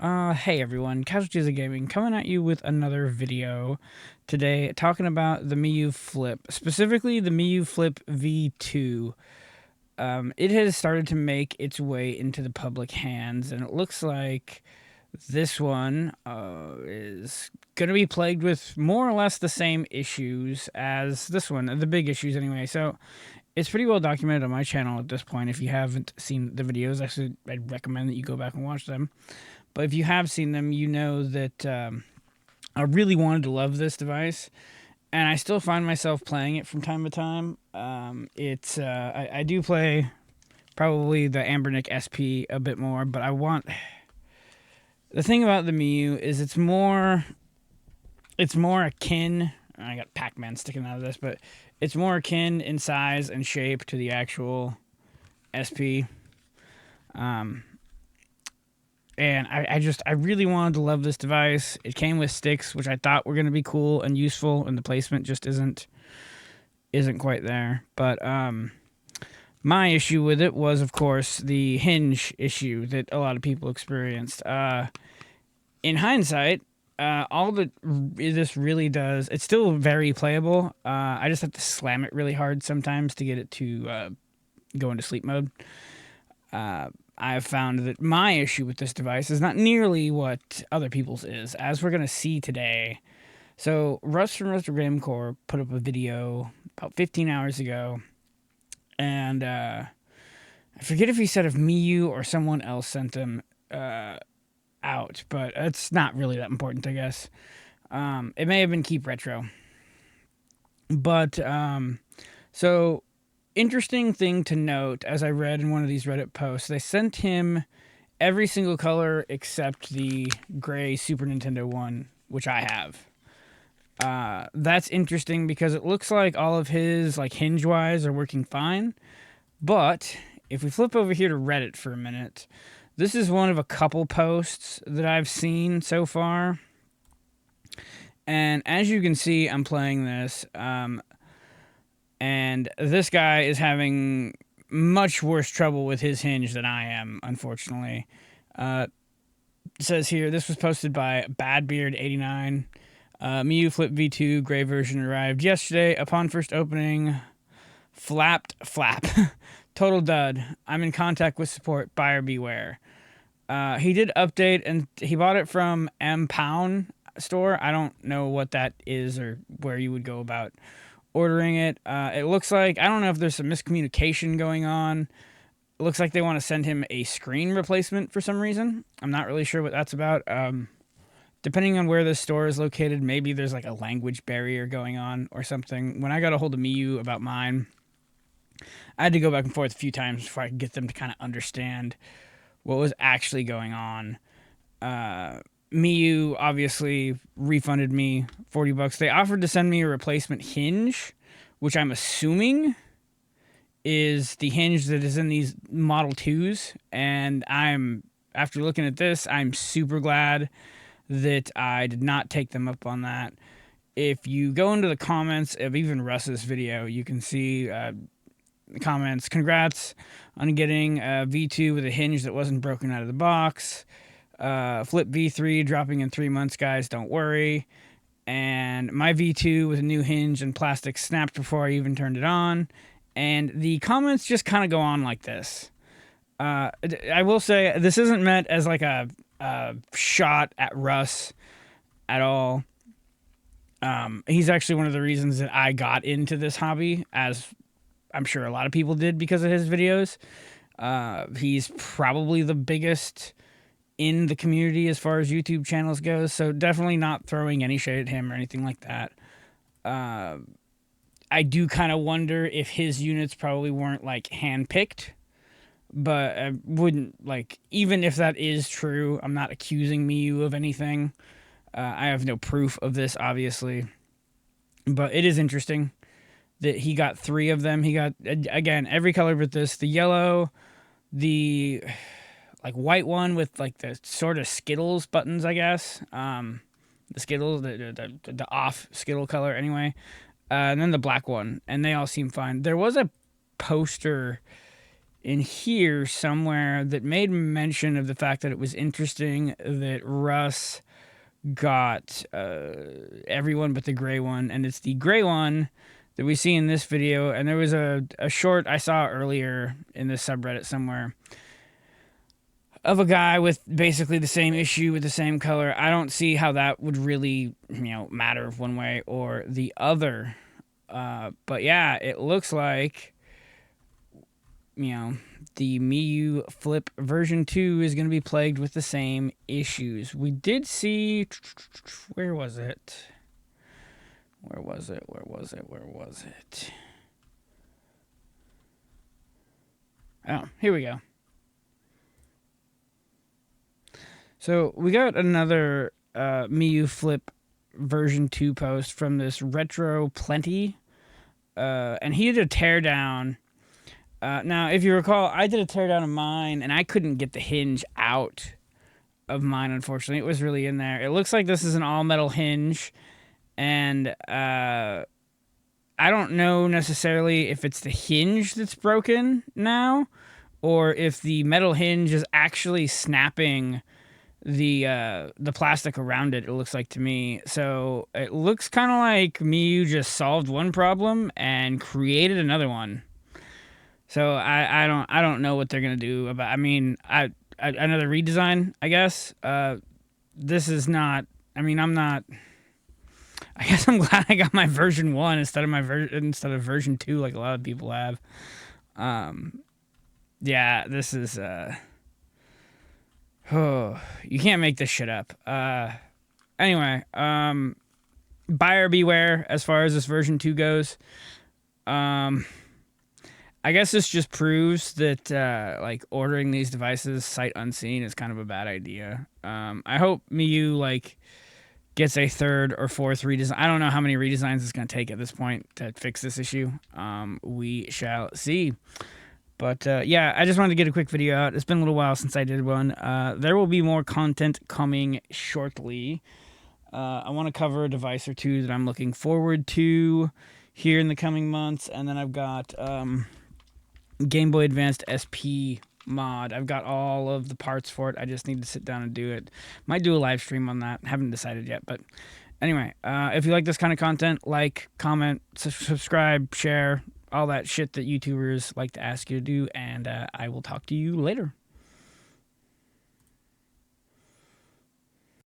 Hey everyone, Casualties of Gaming coming at you with another video today talking about the Miyoo Flip, specifically the Miyoo Flip V2. It has started to make its way into the public hands, and it looks like this one is going to be plagued with more or less the same issues as this one, the big issues anyway. So it's pretty well documented on my channel at this point. If you haven't seen the videos, actually, I'd recommend that you go back and watch them. But if you have seen them, you know that I really wanted to love this device, and I still find myself playing it from time to time. I do play probably the Ambernick SP a bit more, but the thing about the Miyoo is it's more akin. I got Pac-Man sticking out of this, but it's more akin in size and shape to the actual SP. And I really wanted to love this device. It came with sticks, which I thought were going to be cool and useful, and the placement just isn't quite there. But my issue with it was, of course, the hinge issue that a lot of people experienced. In hindsight, all that this really does, it's still very playable. I just have to slam it really hard sometimes to get it to go into sleep mode. I've found that my issue with this device is not nearly what other people's is, as we're going to see today. So, Russ from Retro Game Core put up a video about 15 hours ago, and I forget if he said if Miyoo or someone else sent him out, but it's not really that important, I guess. It may have been Keep Retro. But, so interesting thing to note, as I read in one of these Reddit posts, they sent him every single color except the gray Super Nintendo one, which I have. That's interesting because it looks like all of his, like, hinge-wise are working fine. But if we flip over here to Reddit for a minute, this is one of a couple posts that I've seen so far. And as you can see, I'm playing this. And this guy is having much worse trouble with his hinge than I am, unfortunately. It says here, this was posted by Badbeard89. Miyoo Flip V2 gray version arrived yesterday. Upon first opening, flap. Total dud. I'm in contact with support. Buyer beware. He did update, and he bought it from M Pound store. I don't know what that is or where you would go about ordering it. It looks like, I don't know if there's some miscommunication going on. It looks like they want to send him a screen replacement for some reason. I'm not really sure what that's about. Depending on where this store is located, maybe there's like a language barrier going on or something. When I got a hold of Miyoo about mine, I had to go back and forth a few times before I could get them to kind of understand what was actually going on. Miyoo obviously refunded me $40. They offered to send me a replacement hinge, which I'm assuming is the hinge that is in these Model 2s. And after looking at this, I'm super glad that I did not take them up on that. If you go into the comments of even Russ's video, you can see the comments. Congrats on getting a V2 with a hinge that wasn't broken out of the box. Flip V3 dropping in 3 months, guys, don't worry. And my V2 with a new hinge and plastic snapped before I even turned it on. And the comments just kind of go on like this. I will say, this isn't meant as like a shot at Russ at all. He's actually one of the reasons that I got into this hobby, as I'm sure a lot of people did because of his videos. He's probably the biggest in the community as far as YouTube channels goes, so definitely not throwing any shade at him or anything like that. I do kind of wonder if his units probably weren't like hand-picked, but I wouldn't, like, even if that is true, I'm not accusing Miyoo of anything. I have no proof of this, obviously, but it is interesting that he got 3 of them. He got, again, every color but this, the yellow, the like white one with like the sort of Skittles buttons, I guess. The Skittles, the off Skittle color anyway. And then the black one, and they all seem fine. There was a poster in here somewhere that made mention of the fact that it was interesting that Russ got everyone but the gray one, and it's the gray one that we see in this video. And there was a short I saw earlier in this subreddit somewhere of a guy with basically the same issue with the same color. I don't see how that would really, matter one way or the other. But yeah, it looks like, the Miyoo Flip version 2 is going to be plagued with the same issues. We did see, where was it? Where was it? Oh, here we go. So we got another Miyoo Flip version 2 post from this Retro Plenty, and he did a teardown. Now, if you recall, I did a teardown of mine, and I couldn't get the hinge out of mine, unfortunately. It was really in there. It looks like this is an all-metal hinge, and I don't know necessarily if it's the hinge that's broken now, or if the metal hinge is actually snapping the plastic around it. It looks like to me. So it looks kind of like Miyoo just solved one problem and created another one. So I don't know what they're gonna do about. I mean, another redesign, I guess. This is not. I mean, I'm not. I guess I'm glad I got my version 1 instead of version 2, like a lot of people have. Yeah, this is. Oh, you can't make this shit up. Anyway, buyer beware as far as this version 2 goes. I guess this just proves that like ordering these devices sight unseen is kind of a bad idea. I hope Miyoo gets a third or fourth redesign. I don't know how many redesigns it's going to take at this point to fix this issue. We shall see. But yeah, I just wanted to get a quick video out. It's been a little while since I did one. There will be more content coming shortly. I want to cover a device or two that I'm looking forward to here in the coming months. And then I've got Game Boy Advanced SP mod. I've got all of the parts for it. I just need to sit down and do it. Might do a live stream on that. Haven't decided yet. But anyway, if you like this kind of content, like, comment, subscribe, share, all that shit that YouTubers like to ask you to do, and I will talk to you later.